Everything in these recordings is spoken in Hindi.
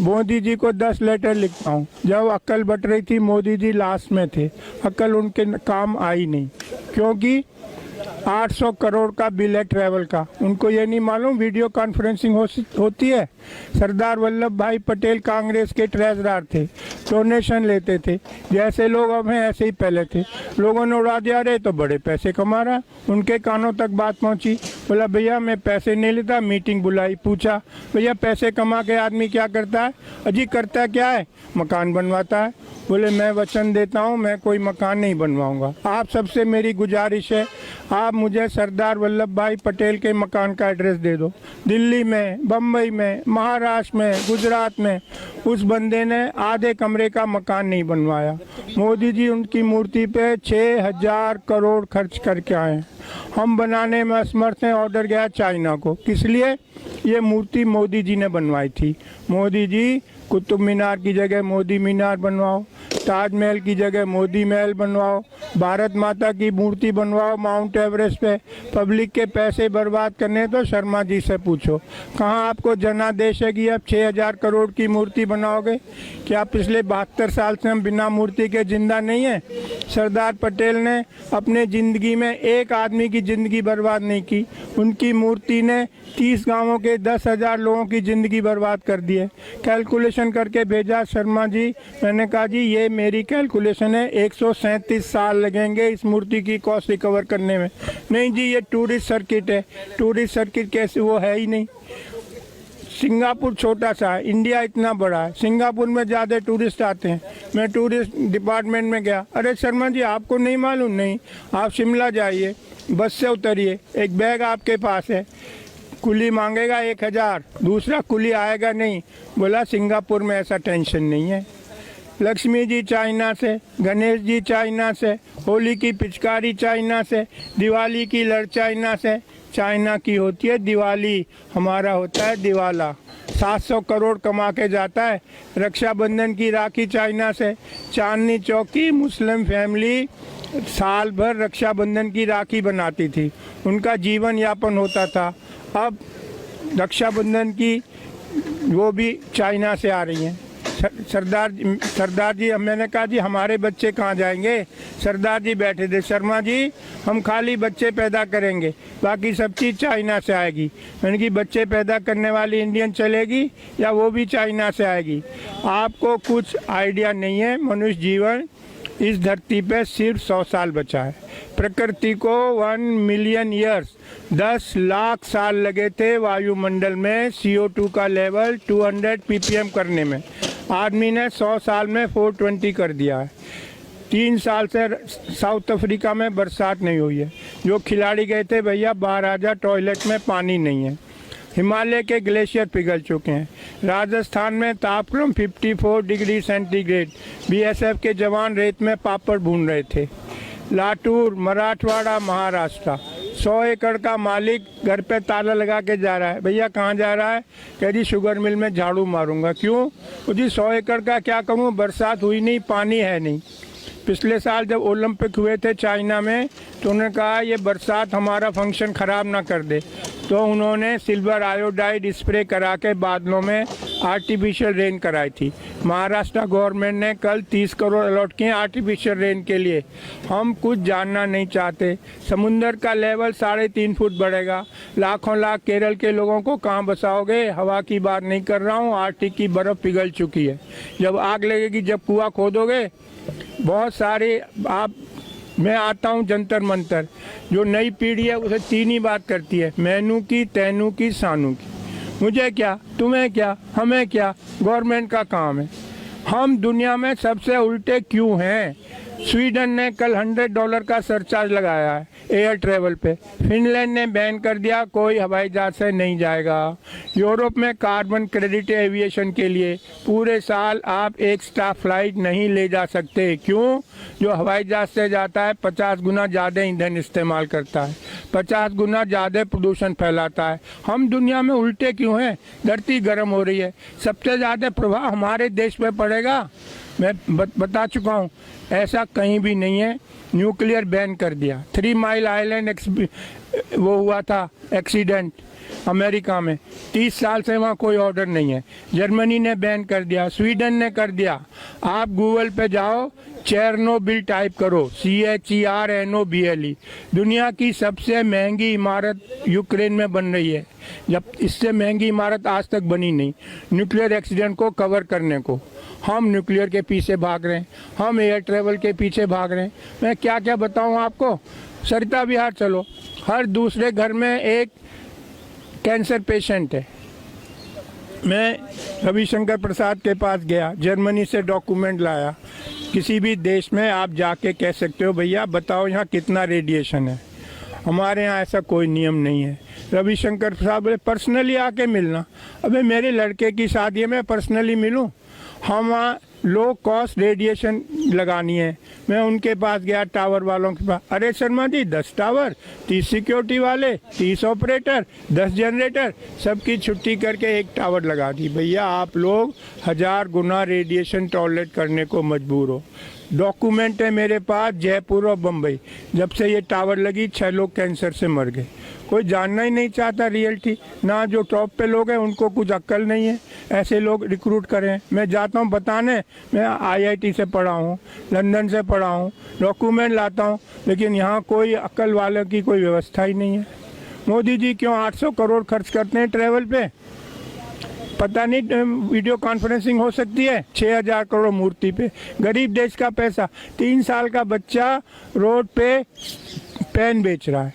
मोदी जी को 10 लेटर लिखता हूँ। जब अक्ल बट रही थी मोदी जी लास्ट में थे, अक्ल उनके काम आई नहीं, क्योंकि 800 करोड़ का बिल है ट्रैवल का। उनको ये नहीं मालूम वीडियो कॉन्फ्रेंसिंग होती है। सरदार वल्लभ भाई पटेल कांग्रेस के ट्रेजरर थे, डोनेशन लेते थे। जैसे लोग अब हैं ऐसे ही पहले थे। लोगों ने उड़ा दिया, रहे तो बड़े पैसे कमा रहा। उनके कानों तक बात पहुंची। बोला भैया मैं पैसे नहीं लेता। मीटिंग बुलाई, पूछा भैया पैसे कमा के आदमी क्या करता है? अजी करता क्या है? मकान बनवाता है। बोले मैं वचन देता हूँ मैं कोई मकान नहीं बनवाऊंगा। आप सबसे मेरी गुजारिश है, आप मुझे सरदार वल्लभ भाई पटेल के मकान का एड्रेस दे दो। दिल्ली में, बम्बई में, महाराष्ट्र में, गुजरात में उस बंदे ने आधे कमरे का मकान नहीं बनवाया। मोदी जी उनकी मूर्ति पे 6000 करोड़ खर्च करके आए। हम बनाने में असमर्थ हैं। ऑर्डर गया चाइना को। किस लिए? ये मूर्ति मोदी जी ने बनवाई थी। मोदी जी कुतुब मीनार की जगह मोदी मीनार बनवाओ, ताजमहल की जगह मोदी महल बनवाओ, भारत माता की मूर्ति बनवाओ माउंट एवरेस्ट पे। पब्लिक के पैसे बर्बाद करने तो शर्मा जी से पूछो, कहाँ आपको जनादेश है कि अब 6000 करोड़ की मूर्ति बनाओगे? क्या पिछले 72 साल से हम बिना मूर्ति के जिंदा नहीं है? सरदार पटेल ने अपने ज़िंदगी में एक आदमी की ज़िंदगी बर्बाद नहीं की। उनकी मूर्ति ने 30 गांवों के 10,000 लोगों की ज़िंदगी बर्बाद कर दी है। कैलकुलेशन करके भेजा शर्मा जी। मैंने कहा जी ये मेरी कैलकुलेशन है, 137 साल लगेंगे इस मूर्ति की कॉस्ट रिकवर करने में। नहीं जी ये टूरिस्ट सर्किट है। टूरिस्ट सर्किट कैसे? वो है ही नहीं। सिंगापुर छोटा सा है, इंडिया इतना बड़ा है। सिंगापुर में ज़्यादा टूरिस्ट आते हैं। मैं टूरिस्ट डिपार्टमेंट में गया, अरे शर्मा जी आपको नहीं मालूम? नहीं, आप शिमला जाइए, बस से उतरिए, एक बैग आपके पास है, कुली मांगेगा 1000, दूसरा कुली आएगा नहीं। बोला सिंगापुर में ऐसा टेंशन नहीं है। लक्ष्मी जी चाइना से, गणेश जी चाइना से, होली की पिचकारी चाइना से, दिवाली की लड़ चाइना से। चाइना की होती है दिवाली, हमारा होता है दिवाला। 700 करोड़ कमा के जाता है। रक्षाबंधन की राखी चाइना से। चांदनी चौक की मुस्लिम फैमिली साल भर रक्षाबंधन की राखी बनाती थी, उनका जीवन यापन होता था। अब रक्षाबंधन की वो भी चाइना से आ रही हैं। सरदार जी, मैंने कहा जी हमारे बच्चे कहाँ जाएंगे? सरदार जी बैठे थे, शर्मा जी हम खाली बच्चे पैदा करेंगे, बाकी सब चीज़ चाइना से आएगी। मैंने कि बच्चे पैदा करने वाली इंडियन चलेगी या वो भी चाइना से आएगी? आपको कुछ आइडिया नहीं है। मनुष्य जीवन इस धरती पे सिर्फ 100 साल बचा है। प्रकृति को 1 मिलियन ईयर्स 10 लाख साल लगे थे वायुमंडल में CO2 का लेवल 200 ppm करने में। आदमी ने 100 साल में 420 कर दिया है। 3 साल से साउथ अफ्रीका में बरसात नहीं हुई है। जो खिलाड़ी गए थे भैया बाहर आ जा, टॉयलेट में पानी नहीं है। हिमालय के ग्लेशियर पिघल चुके हैं। राजस्थान में तापक्रम 54 डिग्री सेंटीग्रेड। BSF के जवान रेत में पापड़ भून रहे थे। लातूर, मराठवाड़ा, महाराष्ट्र, 100 एकड़ का मालिक घर पे ताला लगा के जा रहा है। भैया कहाँ जा रहा है? कह जी शुगर मिल में झाड़ू मारूंगा। क्यों? तो जी 100 एकड़ का क्या करूँ, बरसात हुई नहीं, पानी है नहीं। पिछले साल जब ओलंपिक हुए थे चाइना में तो उन्होंने कहा ये बरसात हमारा फंक्शन ख़राब ना कर दे, तो उन्होंने सिल्वर आयोडाइड स्प्रे करा के बादलों में आर्टिफिशियल रेन कराई थी। महाराष्ट्र गवर्नमेंट ने कल 30 करोड़ अलॉट किए आर्टिफिशियल रेन के लिए। हम कुछ जानना नहीं चाहते। समुंदर का लेवल 3.5 फुट बढ़ेगा। लाखों लाख केरल के लोगों को कहाँ बसाओगे? हवा की बात नहीं कर रहा हूँ, आर्कटिक की बर्फ़ पिघल चुकी है। जब आग लगेगी, जब कुआं खोदोगे, बहुत सारे मैं आता हूँ जंतर मंतर। जो नई पीढ़ी है उसे 3 ही बात करती है, मैनू की, तैनू की, सानू की। मुझे क्या, तुम्हें क्या, हमें क्या, गवर्नमेंट का काम है। हम दुनिया में सबसे उल्टे क्यों हैं? स्वीडन ने कल $100 का सरचार्ज लगाया है एयर ट्रेवल पे। फिनलैंड ने बैन कर दिया, कोई हवाई जहाज से नहीं जाएगा। यूरोप में कार्बन क्रेडिट एविएशन के लिए पूरे साल आप एक स्टाफ फ्लाइट नहीं ले जा सकते। क्यों? जो हवाई जहाज से जाता है 50 गुना ज़्यादा ईंधन इस्तेमाल करता है, 50 गुना ज़्यादा प्रदूषण फैलाता है। हम दुनिया में उल्टे क्यों हैं? धरती गर्म हो रही है, सबसे ज़्यादा प्रभाव हमारे देश पे पड़ेगा। मैं बता चुका हूँ, ऐसा कहीं भी नहीं है। न्यूक्लियर बैन कर दिया। 3 माइल आइलैंड वो हुआ था एक्सीडेंट, अमेरिका में 30 साल से वहाँ कोई ऑर्डर नहीं है। जर्मनी ने बैन कर दिया, स्वीडन ने कर दिया। आप गूगल पे जाओ, चेरनोबिल टाइप करो, CHERNOBLE। दुनिया की सबसे महंगी इमारत यूक्रेन में बन रही है, जब इससे महंगी इमारत आज तक बनी नहीं। न्यूक्लियर एक्सीडेंट को कवर करने को हम न्यूक्लियर के पीछे भाग रहे हैं, हम एयर ट्रेवल के पीछे भाग रहे हैं। मैं क्या क्या बताऊं आपको। सरिता विहार चलो, हर दूसरे घर में एक कैंसर पेशेंट है। मैं रविशंकर प्रसाद के पास गया, जर्मनी से डॉक्यूमेंट लाया। किसी भी देश में आप जाके कह सकते हो भैया बताओ यहाँ कितना रेडिएशन है। हमारे यहाँ ऐसा कोई नियम नहीं है। रविशंकर प्रसाद बोले पर्सनली आके मिलना। अबे मेरे लड़के की शादी है, मैं पर्सनली मिलूँ? हम वहाँ लो कॉस्ट रेडिएशन लगानी है। मैं उनके पास गया, टावर वालों के पास। अरे शर्मा जी 10 टावर, 30 सिक्योरिटी वाले, 30 ऑपरेटर, 10 जनरेटर, सबकी छुट्टी करके एक टावर लगा दी। भैया आप लोग 1000 गुना रेडिएशन टॉलरेट करने को मजबूर हो। डॉक्यूमेंट है मेरे पास, जयपुर और बम्बई, जब से ये टावर लगी 6 लोग कैंसर से मर गए। कोई जानना ही नहीं चाहता रियलिटी। ना जो टॉप पे लोग हैं उनको कुछ अक्ल नहीं है, ऐसे लोग रिक्रूट करें। मैं जाता हूँ बताने, मैं IIT से पढ़ा हूँ, लंदन से पढ़ा हूँ, डॉक्यूमेंट लाता हूँ, लेकिन यहाँ कोई अक्ल वालों की कोई व्यवस्था ही नहीं है। मोदी जी क्यों 800 करोड़ खर्च करते हैं ट्रैवल पे? पता नहीं वीडियो कॉन्फ्रेंसिंग हो सकती है 6000 करोड़ मूर्ति पे। गरीब देश का पैसा। 3 साल का बच्चा रोड पे पेन बेच रहा है।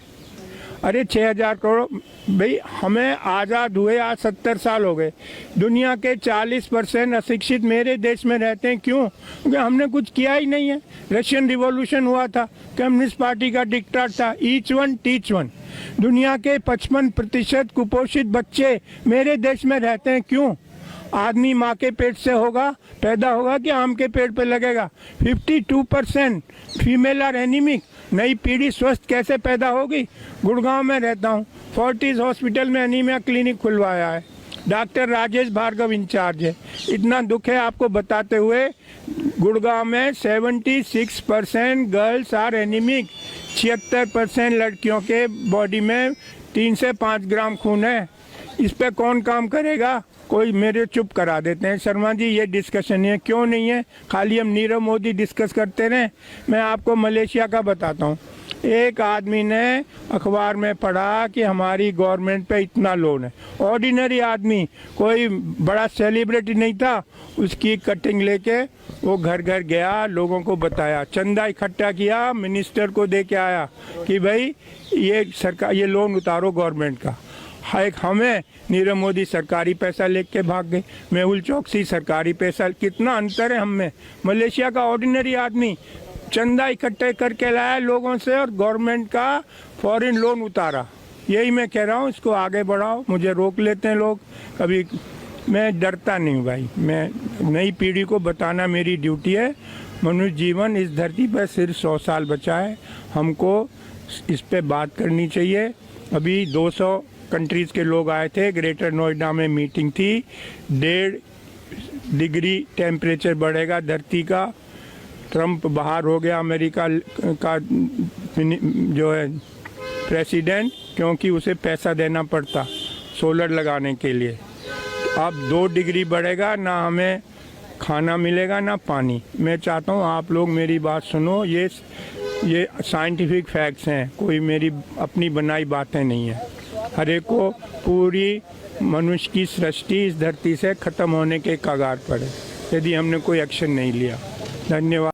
अरे 6000 करोड़। भाई हमें आज़ाद हुए आज 70 साल हो गए। दुनिया के 40% अशिक्षित मेरे देश में रहते हैं। क्यों? क्योंकि हमने कुछ किया ही नहीं है। रशियन रिवॉल्यूशन हुआ था, कम्युनिस्ट पार्टी का डिक्टेटर था, ईच वन टीच वन। दुनिया के 55% कुपोषित बच्चे मेरे देश में रहते हैं। क्यों? आदमी माँ के पेट से पैदा होगा कि आम के पेड़ पे लगेगा। 52% फीमेल आर एनीमिक। नई पीढ़ी स्वस्थ कैसे पैदा होगी? गुड़गांव में रहता हूँ, फोर्टिस हॉस्पिटल में एनीमिया क्लिनिक खुलवाया है। डॉक्टर राजेश भार्गव इंचार्ज है। इतना दुख है आपको बताते हुए, गुड़गांव में 76% गर्ल्स आर एनीमिक। 76% लड़कियों के बॉडी में 3 से 5 ग्राम खून है। इस पे कौन काम करेगा? कोई मेरे चुप करा देते हैं। शर्मा जी ये डिस्कशन है, क्यों नहीं है? खाली हम नीरव मोदी डिस्कस करते रहे। मैं आपको मलेशिया का बताता हूँ। एक आदमी ने अखबार में पढ़ा कि हमारी गवर्नमेंट पे इतना लोन है। ऑर्डिनरी आदमी, कोई बड़ा सेलिब्रिटी नहीं था। उसकी कटिंग लेके वो घर घर गया, लोगों को बताया, चंदा इकट्ठा किया, मिनिस्टर को दे के आया कि भाई ये सरकार ये लोन उतारो गवर्नमेंट का। एक हमें नीरव मोदी सरकारी पैसा लेके भाग गए, मेहुल चौकसी सरकारी पैसा। कितना अंतर है हम में। मलेशिया का ऑर्डिनरी आदमी चंदा इकट्ठे करके लाया लोगों से और गवर्नमेंट का फॉरेन लोन उतारा। यही मैं कह रहा हूँ, इसको आगे बढ़ाओ। मुझे रोक लेते हैं लोग कभी, मैं डरता नहीं हूँ भाई। मैं नई पीढ़ी को बताना मेरी ड्यूटी है। मनुष्य जीवन इस धरती पर सिर्फ 100 साल बचा है, हमको इस पे बात करनी चाहिए। अभी 200 कंट्रीज़ के लोग आए थे, ग्रेटर नोएडा में मीटिंग थी। 1.5 डिग्री टेम्परेचर बढ़ेगा धरती का। ट्रंप बाहर हो गया अमेरिका का जो है प्रेसिडेंट, क्योंकि उसे पैसा देना पड़ता सोलर लगाने के लिए। अब 2 डिग्री बढ़ेगा, ना हमें खाना मिलेगा ना पानी। मैं चाहता हूँ आप लोग मेरी बात सुनो। ये साइंटिफिक फैक्ट्स हैं, कोई मेरी अपनी बनाई बातें नहीं है। हर एक को पूरी मनुष्य की सृष्टि इस धरती से ख़त्म होने के कगार पर है यदि हमने कोई एक्शन नहीं लिया। धन्यवाद।